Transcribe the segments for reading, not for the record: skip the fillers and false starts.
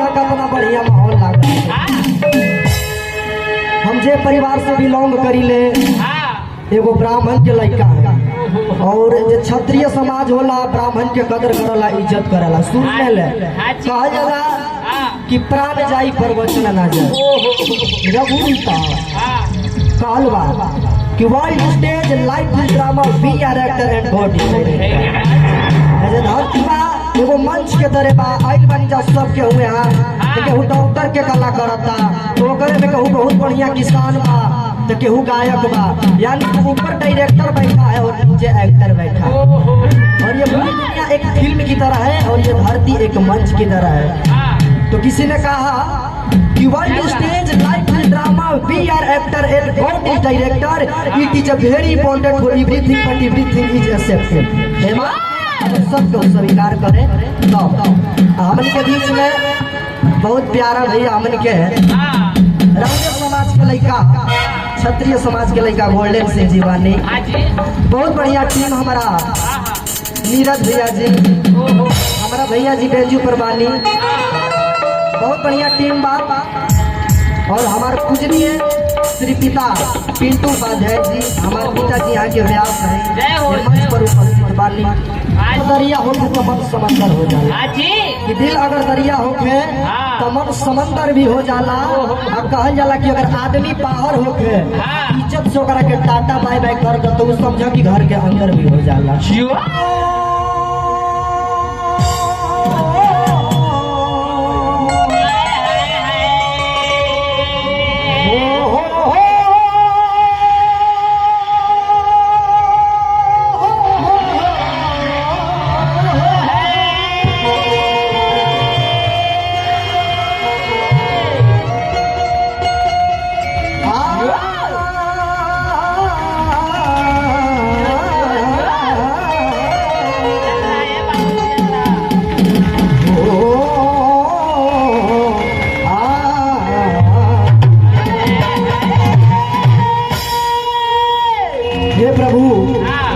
है कितना बढ़िया माहौल लगा। हम जे परिवार से बिलोंग करी ले एगो ब्राह्मण के लड़का है और जो क्षत्रिय समाज होला ब्राह्मण के कदर करला इज्जत करला। सुन ले कहा जाला कि प्राण जाई पर वचन ना जाए। रघुता कहलवा कि world stage life drama we are actor and God ऐसे धरती बा एगो मंच के तरह बा आइल बन जा सब के हुए हां केहू डॉक्टर के कला करता तो ओकरे में कहू बहुत बढ़िया किसान बा तो केहू गायक बा यानी ऊपर डायरेक्टर बैठा है और नीचे एक्टर बैठा है और ये पूरी दुनिया एक फिल्म की तरह है और ये धरती एक मंच की तरह है। तो किसी ने कहा कि world stage life drama we are actor and God is director it is a very important for everything but everything is accepted. सबको स्वीकार करें तब हमन के बीच में बहुत प्यारा भैया हमन के राउंडर समाज के लड़का क्षत्रिय समाज के लड़का गोल्डन सिंह जीवानी बहुत बढ़िया टीम हमारा नीरज भैया जी हमारा भैया जी बेंजू परवानी बहुत बढ़िया टीम बाप और हमारे पूजनीय श्री पिता पिंटू उपाध्याय जी हमारे पिताजी यहाँ के व्यास हैं मंच पर उपस्थित बानी। तो दरिया होके तो मन समंदर हो जाला कि दिल अगर दरिया होके तो मन समंदर भी हो जाला। अब कहल जाला कि अगर आदमी बाहर होके इज्जत से ओकरा के टाटा बाय बाय कर दो तो समझो कि घर के अंदर भी हो जाला।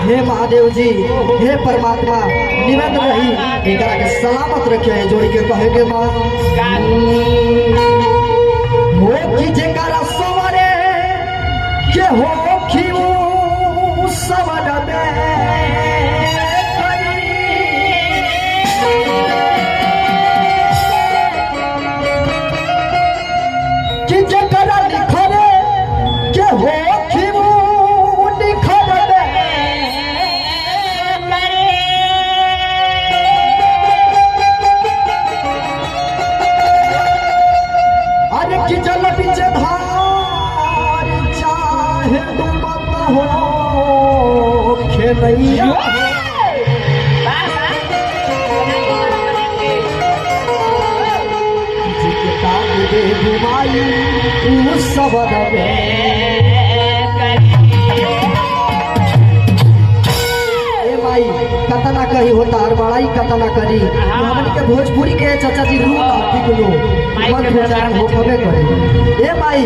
हे महादेव जी हे परमात्मा निवेदन रही एकरा के सलामत रखे जोड़ के कहे के बाद हो कि जेकरा सवरे के हो कि वो सवर कि जेकरा लिखरे के हो कि वो कि जल पीछे धार चाहे डूबता हो खेलैया जितना दे घुमाई उस सबर भाई कतना कही होता हर बड़ाई कतना करी हमन के भोजपुरी के चाचा जी रूप ठीक लो मन गुजारन हो खबे करे ए माई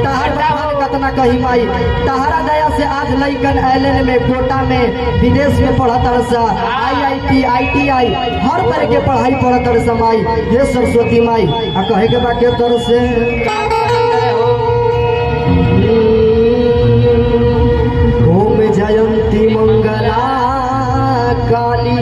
तहर बाहर कतना कही माई तहरा दया से आज लइकन एलएन में कोटा में विदेश में पढ़त सा आईआईटी आईटीआई हर तरह के पढ़ाई पढ़त सा माई हे सरस्वती माई आ कहे के बा के तरह से ओम जयंती मंगला काली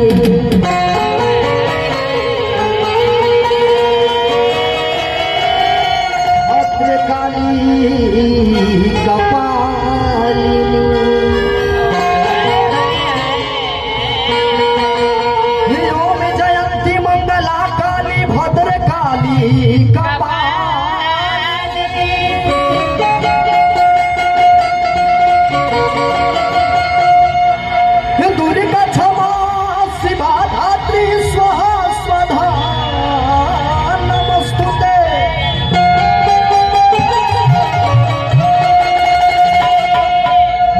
कपालिनी ओम जयंती मंगला काली भद्र काली कपालिनी दुर्गा क्षमा शिवा धात्री स्वाहा स्वधा नमस्तुते।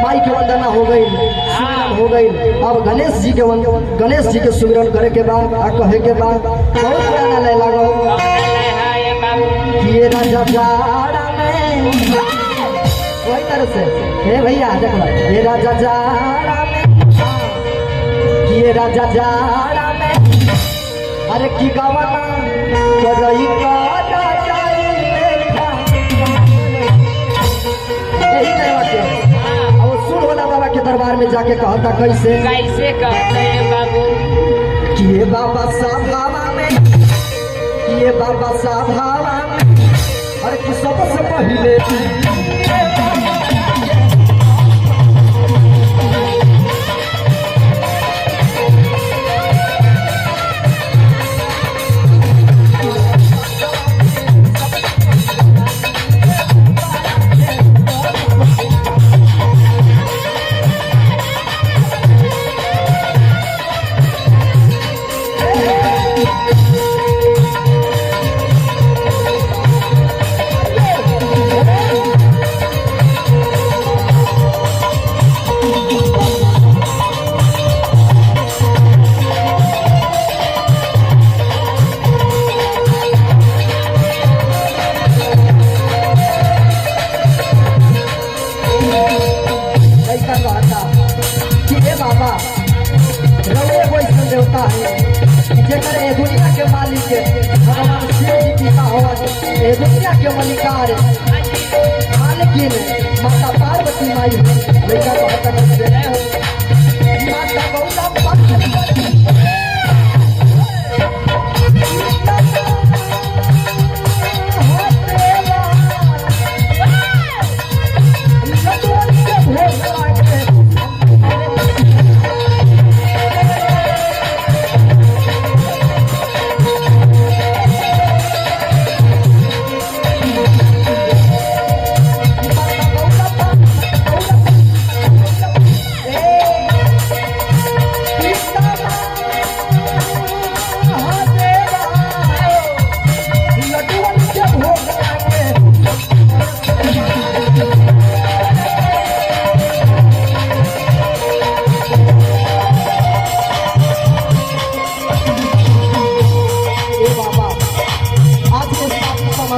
माई के वंदना हो गई सुमिरन हो गई। अब गणेश जी के सुमिरन करे के बाद आ कहे के बाद बहुत पुराना लय लागो ये राजा जाड़ा में वही तरह से हे भैया देखो ये राजा जाड़ा में ये राजा जाड़ा में अरे की गावना करई जाके कहता कैसे कैसे कहते हैं बाबू? किए बाबा साहब में, किए बाबा साहब में, अरे कि सबसे पहले देवता है जेकर ए दुनिया के मालिक भगवान शिव जी पिता होवन ए दुनिया के मलिकार मालिकिन माता पार्वती माई लड़का कहता है माता गौरा पार्वती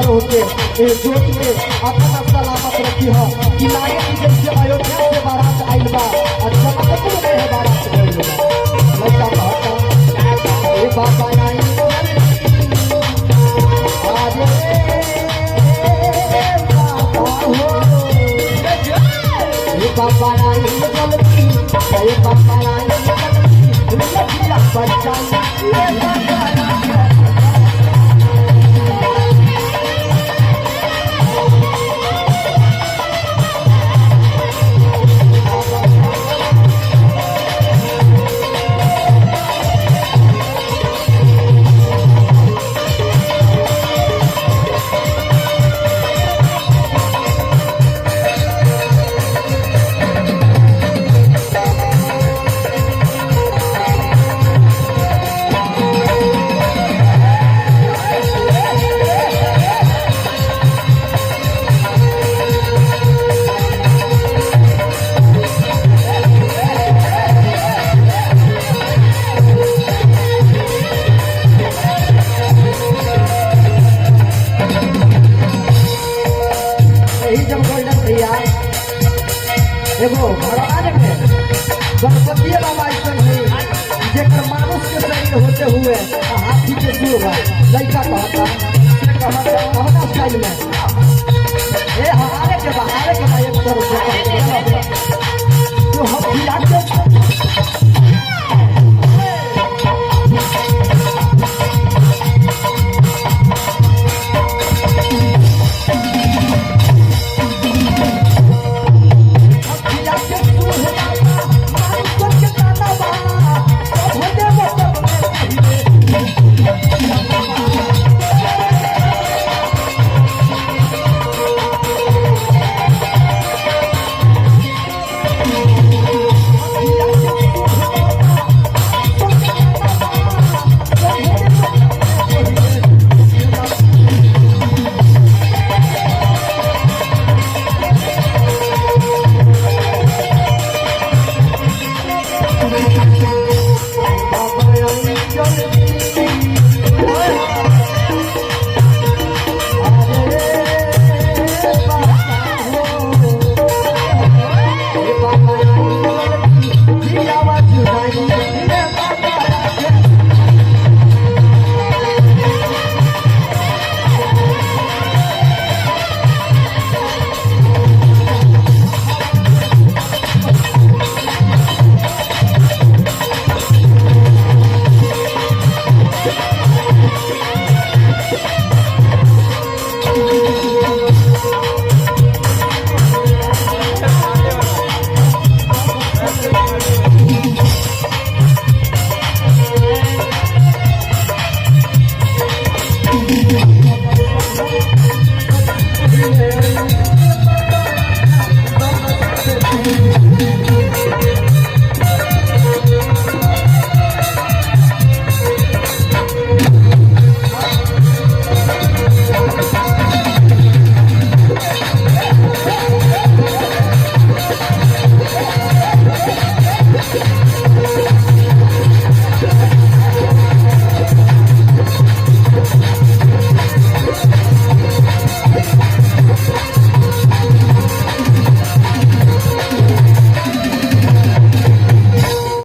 ज्योति के अपना सलामत रखी है कि लागे की जैसे अयोध्या से बारात आइल बा और जनकपुर में है बारात गइल बा लड़का कहता ए बाबा आई आज बाबा हो ए बाबा आई जल्दी ए बाबा आई जल्दी लड़का बच्चा ए बाबा एगो भगवान में गणपति बाबा ऐसा है जेकर मानुष के शरीर होते हुए हाथी के जुड़ बा लड़का कहता कहना स्टाइल में ए हारे के बा एक तरफ